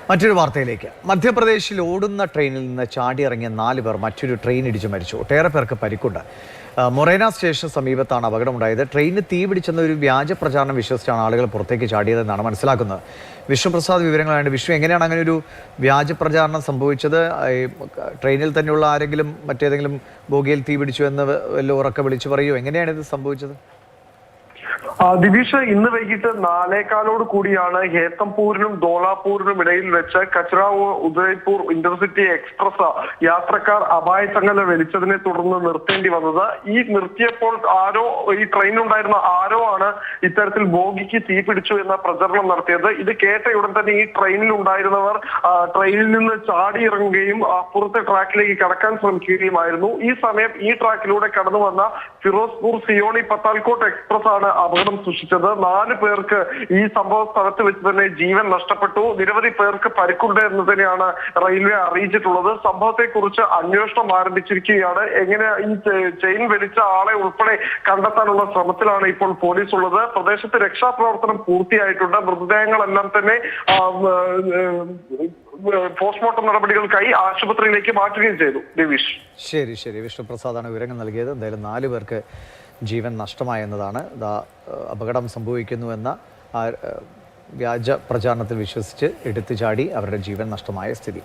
മറ്റൊരു വാർത്തയിലേക്ക്. മധ്യപ്രദേശിൽ ഓടുന്ന ട്രെയിനിൽ നിന്ന് ചാടിയിറങ്ങിയ 4 പേർ മറ്റൊരു ട്രെയിൻ ഇടിച്ചു മരിച്ചു. ഒട്ടേറെ പേർക്ക് പരിക്കുണ്ട്. മൊറേന സ്റ്റേഷന് സമീപത്താണ് അപകടമുണ്ടായത്. ട്രെയിനിന് തീ പിടിച്ചെന്ന ഒരു വ്യാജ പ്രചാരണം വിശ്വസിച്ചാണ് ആളുകൾ പുറത്തേക്ക് ചാടിയതെന്നാണ് മനസ്സിലാക്കുന്നത്. വിഷ്ണുപ്രസാദ് വിവരങ്ങളാണ്. വിഷ്ണു, എങ്ങനെയാണ് അങ്ങനെ ഒരു വ്യാജ പ്രചാരണം സംഭവിച്ചത്? ട്രെയിനിൽ തന്നെയുള്ള ആരെങ്കിലും മറ്റേതെങ്കിലും ബോഗിയിൽ തീ പിടിച്ചു എന്ന് വല്ല ഉറക്കെ വിളിച്ചു പറയുമോ? എങ്ങനെയാണ് ഇത് സംഭവിച്ചത്? ദിവിഷ്, ഇന്ന് വൈകിട്ട് 4:15 കൂടിയാണ് ഹേത്തംപൂരിനും ധോലാപൂരിനും ഇടയിൽ വെച്ച് കച്ചുറാവ് ഉദയ്പൂർ ഇന്റർസിറ്റി എക്സ്പ്രസ് യാത്രക്കാർ അപായച്ചങ്ങല വലിച്ചതിനെ തുടർന്ന് നിർത്തേണ്ടി വന്നത്. ഈ നിർത്തിയപ്പോൾ ഈ ട്രെയിനിലുണ്ടായിരുന്ന ആരോ ആണ് ഇത്തരത്തിൽ ബോഗിക്ക് തീ പിടിച്ചു എന്ന പ്രചരണം നടത്തിയത്. ഇത് കേട്ടയുടൻ തന്നെ ഈ ട്രെയിനിൽ ഉണ്ടായിരുന്നവർ ട്രെയിനിൽ നിന്ന് ചാടി ഇറങ്ങുകയും അപ്പുറത്തെ ട്രാക്കിലേക്ക് കടക്കാൻ ശ്രമിക്കുകയുമായിരുന്നു. ഈ സമയം ഈ ട്രാക്കിലൂടെ കടന്നു വന്ന ഫിറോസ്പൂർ സിയോണി പത്താൽകോട്ട് എക്സ്പ്രസ് ആണ് അപകടം സൃഷ്ടിച്ചത്. 4 പേർക്ക് ഈ സംഭവ സ്ഥലത്ത് വെച്ച് തന്നെ ജീവൻ നഷ്ടപ്പെട്ടു. നിരവധി പേർക്ക് പരിക്കുണ്ട് എന്ന് തന്നെയാണ് റെയിൽവേ അറിയിച്ചിട്ടുള്ളത്. സംഭവത്തെക്കുറിച്ച് അന്വേഷണം ആരംഭിച്ചിരിക്കുകയാണ്. എങ്ങനെ ഈ ചെയിൻ വലിച്ച ആളെ ഉൾപ്പെടെ കണ്ടെത്താനുള്ള ശ്രമത്തിലാണ് ഇപ്പോൾ പോലീസ് ഉള്ളത്. പ്രദേശത്ത് രക്ഷാപ്രവർത്തനം പൂർത്തിയായിട്ടുണ്ട്. മൃതദേഹങ്ങളെല്ലാം തന്നെ പോസ്റ്റ്മോർട്ടം നടപടികൾക്കായി ആശുപത്രിയിലേക്ക് മാറ്റുകയും ചെയ്തു. ദിവിഷ്, ശരി. വിഷ്ണുപ്രസാദാണ് വിവരങ്ങൾ നൽകിയത്. എന്തായാലും 4 പേർക്ക് ജീവൻ നഷ്ടമായെന്നതാണ്. അപകടം സംഭവിക്കുന്നുവെന്ന വ്യാജ പ്രചാരണത്തിൽ വിശ്വസിച്ച് എടുത്തു ചാടി അവരുടെ ജീവൻ നഷ്ടമായ സ്ഥിതി.